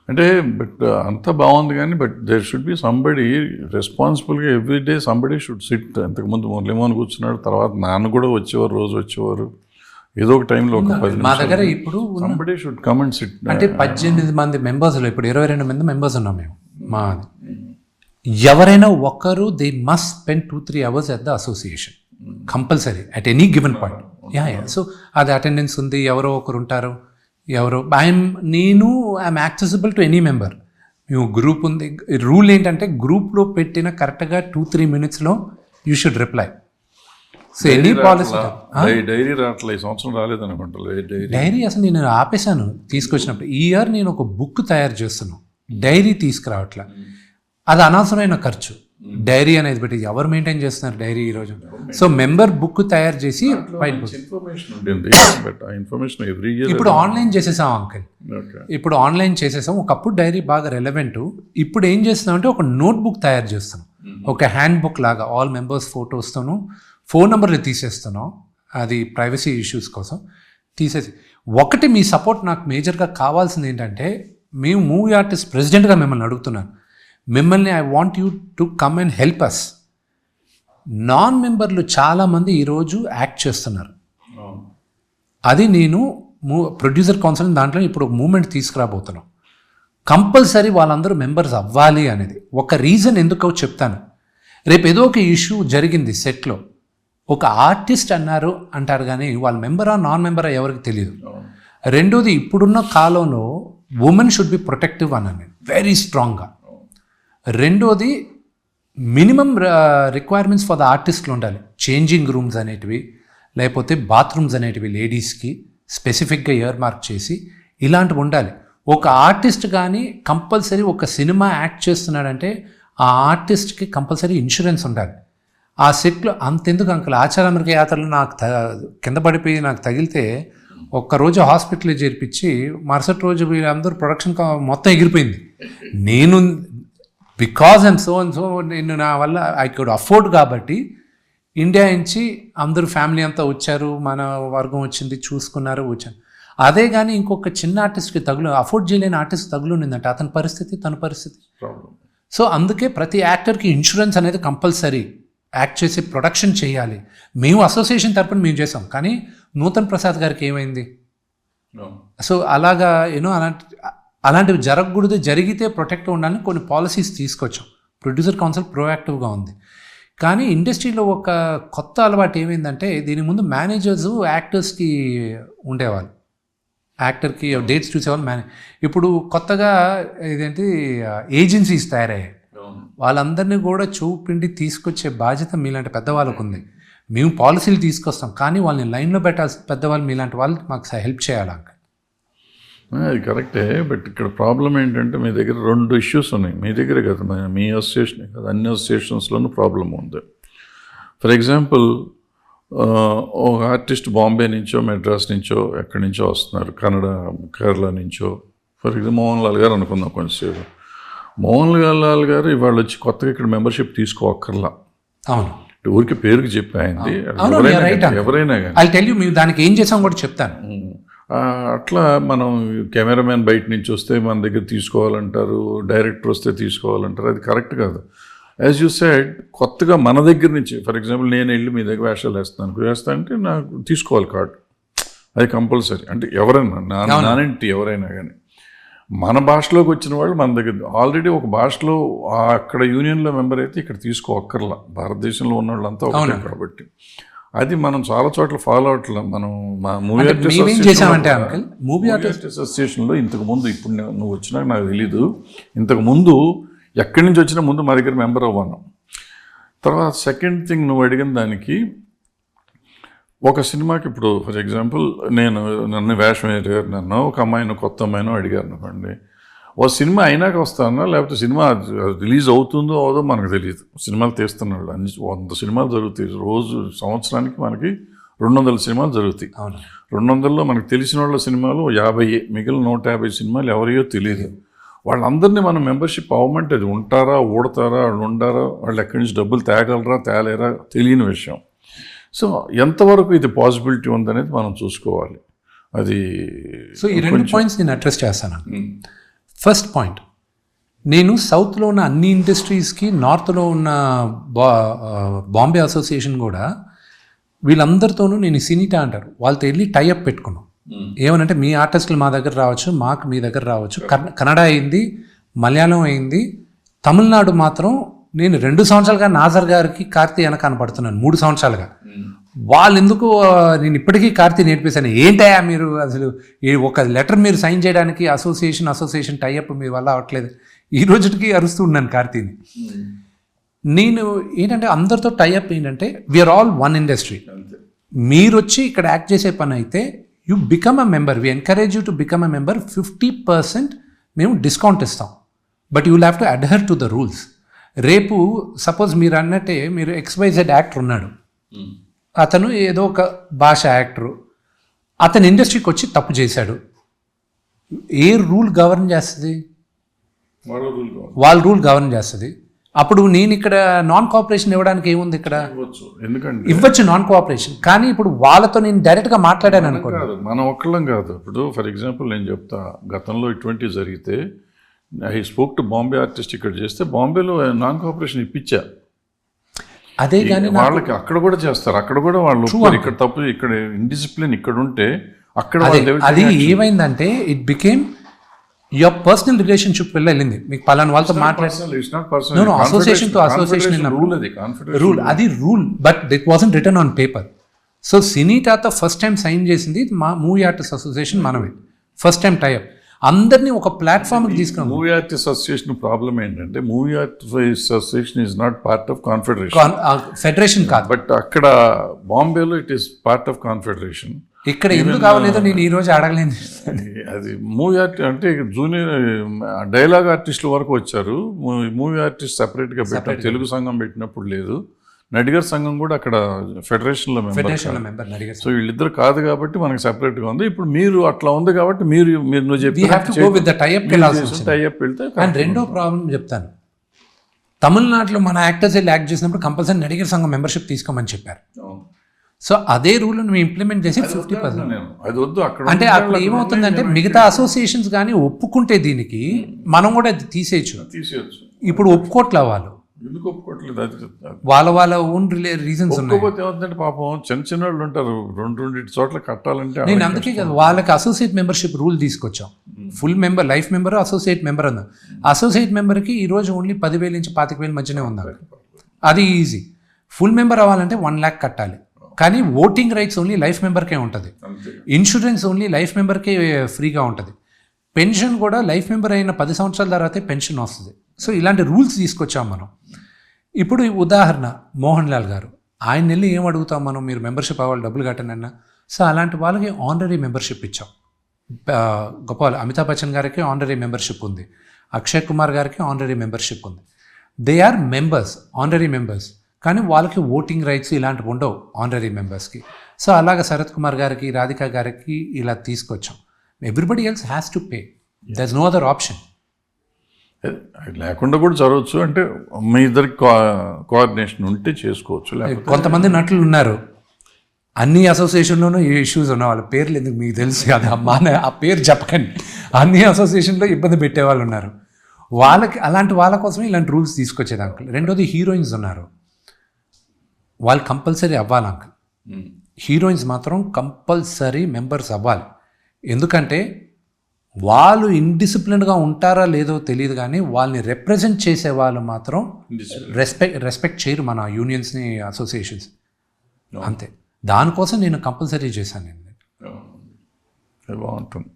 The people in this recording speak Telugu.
అంటే బట్ అంతా బాగుంది కానీ but there should be somebody రెస్పాన్సిబుల్గా ఎవ్రీడే సంబడి షుడ్ సిట్. ఇంతకుముందు మురళీమోహన్ కూర్చున్నాడు, తర్వాత నాన్న కూడా వచ్చేవారు, రోజు వచ్చేవారు ఏదో ఒక టైంలో ఒక 10 మా దగ్గర ఇప్పుడు somebody should come and SIT. అంటే 18 మంది మెంబర్స్లో ఇప్పుడు 22 మంది మెంబర్స్ ఉన్నాం మేము. మాది ఎవరైనా ఒక్కరు they must spend 2-3 hours at the association compulsory at any given point. So అది అటెండెన్స్ ఉంది, ఎవరో ఒకరు ఉంటారు, ఎవరో నేను I'm accessible to any member. మేము గ్రూప్ ఉంది, రూల్ ఏంటంటే గ్రూప్లో పెట్టిన కరెక్ట్గా 2-3 minutesలో you should reply. So any policy diary రావట్లే, ఈ సంవత్సరం రాలేదనుకుంటా డైరీ. అసలు నేను ఆపేశాను తీసుకొచ్చినప్పుడు. ఈ ఇయర్ నేను ఒక బుక్ తయారు చేస్తున్నాను, డైరీ తీసుకురావట్లే. అది అనవసరమైన ఖర్చు. డైరీ అనేది పెట్టి ఎవరు మెయింటైన్ చేస్తున్నారు డైరీ ఈరోజు? సో మెంబర్ బుక్ తయారు చేసి ఇప్పుడు ఆన్లైన్ చేసేసాం అంకిల్. ఇప్పుడు ఆన్లైన్ చేసేసాం. ఒకప్పుడు డైరీ బాగా రెలవెంట్. ఇప్పుడు ఏం చేస్తున్నాం అంటే ఒక నోట్ బుక్ తయారు చేస్తున్నాం, ఒక హ్యాండ్ బుక్ లాగా. ఆల్ మెంబర్స్ ఫోటోస్తోను ఫోన్ నెంబర్లు తీసేస్తున్నాం, అది ప్రైవసీ ఇష్యూస్ కోసం తీసేసి. ఒకటి మీ సపోర్ట్ నాకు మేజర్గా కావాల్సింది ఏంటంటే, మేము మూవీ ఆర్టిస్ట్ ప్రెసిడెంట్గా మిమ్మల్ని అడుగుతున్నాను, మిమ్మల్ని I want you to come and help us. Non మెంబర్లు చాలామంది ఈరోజు యాక్ట్ చేస్తున్నారు. అది నేను ప్రొడ్యూసర్ కౌన్సిల్ దాంట్లో ఇప్పుడు మూమెంట్ తీసుకురాబోతున్నాం. కంపల్సరీ వాళ్ళందరూ మెంబర్స్ అవ్వాలి అనేది ఒక రీజన్ ఎందుకో చెప్తాను. రేపు ఏదో ఒక ఇష్యూ జరిగింది సెట్లో, ఒక ఆర్టిస్ట్ అన్నారు అంటారు కానీ వాళ్ళ మెంబరా నాన్ మెంబరా ఎవరికి తెలియదు. రెండోది, ఇప్పుడున్న కాలంలో ఉమెన్ షుడ్ బి ప్రొటెక్టివ్ అన్నాను వెరీ స్ట్రాంగ్గా. రెండోది, మినిమం రిక్వైర్మెంట్స్ ఫర్ ద ఆర్టిస్ట్లు ఉండాలి. చేంజింగ్ రూమ్స్ అనేటివి, లేకపోతే బాత్రూమ్స్ అనేటివి లేడీస్కి స్పెసిఫిక్గా ఇయర్ మార్క్ చేసి ఇలాంటివి ఉండాలి. ఒక ఆర్టిస్ట్ కానీ కంపల్సరీ ఒక సినిమా యాక్ట్ చేస్తున్నాడంటే ఆ ఆర్టిస్ట్కి కంపల్సరీ ఇన్సూరెన్స్ ఉండాలి. ఆ సెట్లో అంతెందుకు అంకుల్, ఆచార్య యాత్రలో నాకు కింద పడిపోయి నాకు తగిలితే ఒక్కరోజు హాస్పిటల్లో చేర్పించి మరుసటి రోజు వీళ్ళందరూ ప్రొడక్షన్ మొత్తం ఎగిరిపోయింది. నేను because I'm so and so, నేను నా వల్ల ఐ కుడ్ అఫోర్డ్ కాబట్టి ఇండియా నుంచి అందరూ ఫ్యామిలీ అంతా వచ్చారు, మన వర్గం వచ్చింది, చూసుకున్నారు, వచ్చాను. అదే కానీ ఇంకొక చిన్న ఆర్టిస్ట్కి అఫోర్డ్ చేయలేని ఆర్టిస్ట్ తగులుండిందంటే అతని పరిస్థితి, తన పరిస్థితి. సో అందుకే ప్రతి యాక్టర్కి ఇన్సూరెన్స్ అనేది కంపల్సరీ. యాక్ట్ చేసి ప్రొడక్షన్ చేయాలి. మేము అసోసియేషన్ తరపున మేము చేసాం, కానీ నూతన్ ప్రసాద్ గారికి ఏమైంది? సో అలాగా అలాంటివి జరగకూడదు. జరిగితే ప్రొటెక్ట్ ఉండాలని కొన్ని పాలసీస్ తీసుకొచ్చాం. ప్రొడ్యూసర్ కౌన్సిల్ ప్రోయాక్టివ్గా ఉంది. కానీ ఇండస్ట్రీలో ఒక కొత్త అలవాటు ఏమైందంటే, దీని ముందు మేనేజర్స్ యాక్టర్స్కి ఉండేవాళ్ళు, యాక్టర్కి డేట్స్ చూసేవాళ్ళు. ఇప్పుడు కొత్తగా ఇదేంటి ఏజెన్సీస్ తయారయ్యాయి. వాళ్ళందరినీ కూడా చూపిండి తీసుకొచ్చే బాధ్యత మీలాంటి పెద్దవాళ్ళకు ఉంది. మేము పాలసీలు తీసుకొస్తాం, కానీ వాళ్ళని లైన్లో పెట్టాల్సిన పెద్దవాళ్ళు మీలాంటి వాళ్ళు మాకు హెల్ప్ చేయాలి. అది కరెక్టే. బట్ ఇక్కడ ప్రాబ్లం ఏంటంటే, మీ దగ్గర 2 ఇష్యూస్ ఉన్నాయి. మీ దగ్గరే కదా, మీ అసోసియేషనే కదా, అన్ని అసోసియేషన్స్లోనూ ప్రాబ్లం ఉంది. ఫర్ ఎగ్జాంపుల్, ఒక ఆర్టిస్ట్ బాంబే నుంచో, మెడ్రాస్ నుంచో, ఎక్కడి నుంచో వస్తున్నారు, కేరళ నుంచో. ఫర్ ఎగ్జాంపుల్ మోహన్ లాల్ గారు అనుకుందాం కొంచెంసేపు. మోహన్ లాల్ గారు ఇవాళ వచ్చి కొత్తగా ఇక్కడ మెంబర్షిప్ తీసుకోక్కర్లా. అవును, ఊరికి పేరుకి చెప్పాయింది. ఎవరైనా కానీ ఐ టెల్ యూ, మేము దానికి ఏం చేసాం కూడా చెప్తాను. అట్లా మనం కెమెరామెన్ బయట నుంచి వస్తే మన దగ్గర తీసుకోవాలంటారు, డైరెక్టర్ వస్తే తీసుకోవాలంటారు. అది కరెక్ట్ కాదు. యాజ్ యూ సెడ్, కొత్తగా మన దగ్గర నుంచి, ఫర్ ఎగ్జాంపుల్ నేను వెళ్ళి మీ దగ్గర వేషాలు వేస్తా అంటే నాకు తీసుకోవాలి కార్డు. అది కంపల్సరీ. అంటే ఎవరైనా నానేంటి ఎవరైనా కానీ మన భాషలోకి వచ్చిన వాళ్ళు మన దగ్గర ఆల్రెడీ ఒక భాషలో అక్కడ యూనియన్లో మెంబర్ అయితే ఇక్కడ తీసుకోక్కర్లా. భారతదేశంలో ఉన్న వాళ్ళంతా ఒకటే కాబట్టి అది మనం చాలా చోట్ల ఫాలో అవట్లేదు. మనం మా మూవీ ఆర్టిస్ట్ అసోసియేషన్లో ఇంతకుముందు, ఇప్పుడు నువ్వు వచ్చినాక నాకు తెలీదు, ఇంతకుముందు ఎక్కడి నుంచి వచ్చినా ముందు మా దగ్గర మెంబర్ అవ్వను. తర్వాత సెకండ్ థింగ్, నువ్వు అడిగిన దానికి, ఒక సినిమాకి ఇప్పుడు ఫర్ ఎగ్జాంపుల్ నన్ను వేషం అడిగారు, నన్ను ఒక అమ్మాయిని, కొత్త అమ్మాయినో అడిగారు అనుకోండి. ఓ సినిమా అయినాక వస్తానా, లేకపోతే సినిమా రిలీజ్ అవుతుందో అవదో మనకు తెలియదు. సినిమాలు తీస్తున్నాడు, 100 సినిమాలు జరుగుతాయి రోజు. సంవత్సరానికి మనకి 200 సినిమాలు జరుగుతాయి. 200లో మనకు తెలిసిన వాళ్ళ సినిమాలు 50, మిగిలిన 150 సినిమాలు ఎవరియో తెలియదు. వాళ్ళందరినీ మనం మెంబర్షిప్ అవ్వమంటే అది ఉంటారా, ఊడతారా, వాళ్ళు ఉండారా, వాళ్ళు ఎక్కడి నుంచి డబ్బులు తేగలరా, తేలేరా తెలియని విషయం. సో ఎంతవరకు ఇది పాసిబిలిటీ ఉందనేది మనం చూసుకోవాలి. అది సో ఈ 2 పాయింట్స్ నేను అడ్రస్ చేస్తాను. ఫస్ట్ పాయింట్, నేను సౌత్లో ఉన్న అన్ని ఇండస్ట్రీస్కి, నార్త్లో ఉన్న బాంబే అసోసియేషన్ కూడా వీళ్ళందరితోనూ నేను సినీటా అంటారు, వాళ్ళతో వెళ్ళి టైఅప్ పెట్టుకున్నాం. ఏమనంటే మీ ఆర్టిస్టులు మా దగ్గర రావచ్చు, మాకు మీ దగ్గర రావచ్చు. కన్నడ అయింది, మలయాళం అయింది, తమిళనాడు మాత్రం నేను 2 సంవత్సరాలుగా నాజర్ గారికి కార్తీ వెనక కనపడుతున్నాను, 3 సంవత్సరాలుగా. వాళ్ళు ఎందుకు నేను ఇప్పటికీ కార్తీ నేర్పిస్తాను, ఏంటయా మీరు అసలు ఒక లెటర్ మీరు సైన్ చేయడానికి అసోసియేషన్ టైఅప్ మీ వల్ల అవ్వట్లేదు, ఈ రోజుకి అరుస్తూ ఉన్నాను కార్తీని. నేను ఏంటంటే అందరితో టైఅప్ ఏంటంటే వీఆర్ ఆల్ వన్ ఇండస్ట్రీ. మీరు వచ్చి ఇక్కడ యాక్ట్ చేసే పని అయితే you become a member, we encourage you to become a member. 50% మేము డిస్కౌంట్ ఇస్తాం, but you will have to adhere to the rules. రేపు సపోజ్ మీరు అన్నట్టే మీరు XYZ యాక్టర్ ఉన్నాడు, అతను ఏదో ఒక భాష యాక్టరు, అతని ఇండస్ట్రీకి వచ్చి తప్పు చేశాడు, ఏ రూల్ గవర్న్ చేస్తుంది? వాళ్ళ రూల్ గవర్న్ చేస్తుంది. అప్పుడు నేను ఇక్కడ నాన్ కోఆపరేషన్ ఇవ్వడానికి ఏముంది? ఇక్కడ ఇవ్వచ్చు నాన్ కోఆపరేషన్, కానీ ఇప్పుడు వాళ్ళతో నేను డైరెక్ట్గా మాట్లాడాను అనుకో. మనం ఒక్కళ్ళం కాదు. ఇప్పుడు ఫర్ ఎగ్జాంపుల్ నేను చెప్తా, గతంలో ఇటువంటివి జరిగితే I spoke to Bombay artist ఇక్కడ చేస్తే బాంబేలో నాన్ కోఆపరేషన్ ఇప్పించా. అదే కానీ వాళ్ళకి అక్కడ కూడా చేస్తారు, అక్కడ కూడా వాళ్ళు ఇక్కడ తప్పు, ఇక్కడ ఇండిసిప్లిన్ ఇక్కడ ఉంటే అక్కడ అది ఏమైందంటే it became your personal relationship వెళ్ళింది. మీకు పలానా వాళ్ళతో మాట్లాడారు, అసోసియేషన్ తో అసోసియేషన్ రూల్, అది rule, but it wasn't written on paper. So సినీటాతో ఫస్ట్ టైం సైన్ చేసింది మా మూవీ ఆర్టిస్ట్ అసోసియేషన్, మనమే ఫస్ట్ టైం టైఅప్. అందరినీ ఒక ప్లాట్ఫామ్కి తీసుకున్నాం. మూవీ ఆర్టిస్ట్ అసోసియేషన్ ప్రాబ్లం ఏంటంటే movie artist association is not part of confederation, federation కాదు. బట్ అక్కడ బాంబేలో it is part of confederation. ఇక్కడ ఎందుకు కావలేదో నేను ఈ రోజు అడగలేను. అది మూవీ ఆర్టిస్ట్ అంటే జూనియర్ డైలాగ్ ఆర్టిస్టుల వరకు వచ్చారు, మూవీ ఆర్టిస్ట్ సెపరేట్గా పెట్టారు, తెలుగు సంఘం పెట్టినప్పుడు లేదు. నడిగర్ సంఘం కూడా అక్కడ ఫెడరేషన్లో మెంబర్. సో వీళ్ళిద్దరు కాదు కాబట్టి మనకి సెపరేట్గా ఉంది. ఇప్పుడు మీరు అట్లా ఉంది కాబట్టి మీరు నువ్వు చెప్పి టైఅప్ వెళ్తే. అండ్ రెండో ప్రాబ్లం చెప్తాను, తమిళనాడులో మన యాక్టర్స్ వెళ్ళి యాక్ట్ చేసినప్పుడు కంపల్సరీ నడిగర్ సంఘం మెంబర్షిప్ తీసుకోమని చెప్పారు. సో అదే రూల్ మేము ఇంప్లిమెంట్ చేసి 50%. అంటే అక్కడ ఏమవుతుందంటే మిగతా అసోసియేషన్స్ కానీ ఒప్పుకుంటే దీనికి మనం కూడా అది తీసేయచ్చు. ఇప్పుడు ఒప్పుకోట్లే వాళ్ళు, ఎందుకు ఒప్పుకోవట్లేదు? అది వాళ్ళ ఓన్ రీజన్స్ ఉన్నాయి. ఏమవుతుందంటే పాపం చిన్న వాళ్ళు ఉంటారు, 2 చోట్ల కట్టాలంటే. నేను అందుకే కదా వాళ్ళకి అసోసియేట్ మెంబర్షిప్ రూల్ తీసుకొచ్చాం. Full member, life member, associate member అన్నా. అసోసియేట్ మెంబర్కి ఈరోజు ఓన్లీ 10,000 నుంచి 25,000 మధ్యనే ఉంది, అది ఈజీ. ఫుల్ మెంబర్ అవ్వాలంటే 1 lakh కట్టాలి, కానీ ఓటింగ్ రైట్స్ ఓన్లీ లైఫ్ మెంబర్కే ఉంటుంది, ఇన్సూరెన్స్ ఓన్లీ లైఫ్ మెంబర్కే ఫ్రీగా ఉంటుంది, పెన్షన్ కూడా లైఫ్ మెంబర్ అయిన 10 సంవత్సరాల తర్వాతే పెన్షన్ వస్తుంది. సో ఇలాంటి రూల్స్ తీసుకొచ్చాం మనం. ఇప్పుడు ఉదాహరణ మోహన్ లాల్ గారు, ఆయన వెళ్ళి ఏం అడుగుతాం మనం, మీరు మెంబర్షిప్ అవ్వాలి, డబ్బులు కట్టనన్నా. సో అలాంటి వాళ్ళకి ఆనరీ మెంబర్షిప్ ఇచ్చాం. గొప్ప అమితాబ్ బచ్చన్ గారికి ఆనరీ మెంబర్షిప్ ఉంది, అక్షయ్ కుమార్ గారికి ఆనరీ మెంబర్షిప్ ఉంది. They are members, honorary members, కానీ వాళ్ళకి ఓటింగ్ రైట్స్ ఇలాంటివి ఉండవు ఆనరీ మెంబర్స్కి. సో అలాగ శరత్ కుమార్ గారికి, రాధిక గారికి ఇలా తీసుకొచ్చాం. Everybody else has to pay, there is no other option. లేకుండా కూడా జరగవచ్చు, అంటే మీ ఇద్దరికి కోఆర్డినేషన్ ఉంటే చేసుకోవచ్చు. కొంతమంది నటులు ఉన్నారు అన్ని అసోసియేషన్లోనూ ఈ ఇష్యూస్ ఉన్న వాళ్ళ పేర్లు ఎందుకు మీకు తెలుసు కదా, ఆ పేరు చెప్పకండి, అన్ని అసోసియేషన్లో ఇబ్బంది పెట్టేవాళ్ళు ఉన్నారు. వాళ్ళకి అలాంటి వాళ్ళ కోసమే ఇలాంటి రూల్స్ తీసుకొచ్చేది అంకుల్. రెండోది హీరోయిన్స్ ఉన్నారు, వాళ్ళు కంపల్సరీ అవ్వాలి అంకుల్. హీరోయిన్స్ మాత్రం కంపల్సరీ మెంబర్స్ అవ్వాలి. ఎందుకంటే వాళ్ళు ఇండిసిప్లిన్గా ఉంటారా లేదో తెలియదు, కానీ వాళ్ళని రిప్రజెంట్ చేసే వాళ్ళు మాత్రం రెస్పెక్ట్ చేయరు మన యూనియన్స్ని, అసోసియేషన్స్. అంతే, దానికోసం నేను కంపల్సరీ చేశాను. బాగుంటుంది.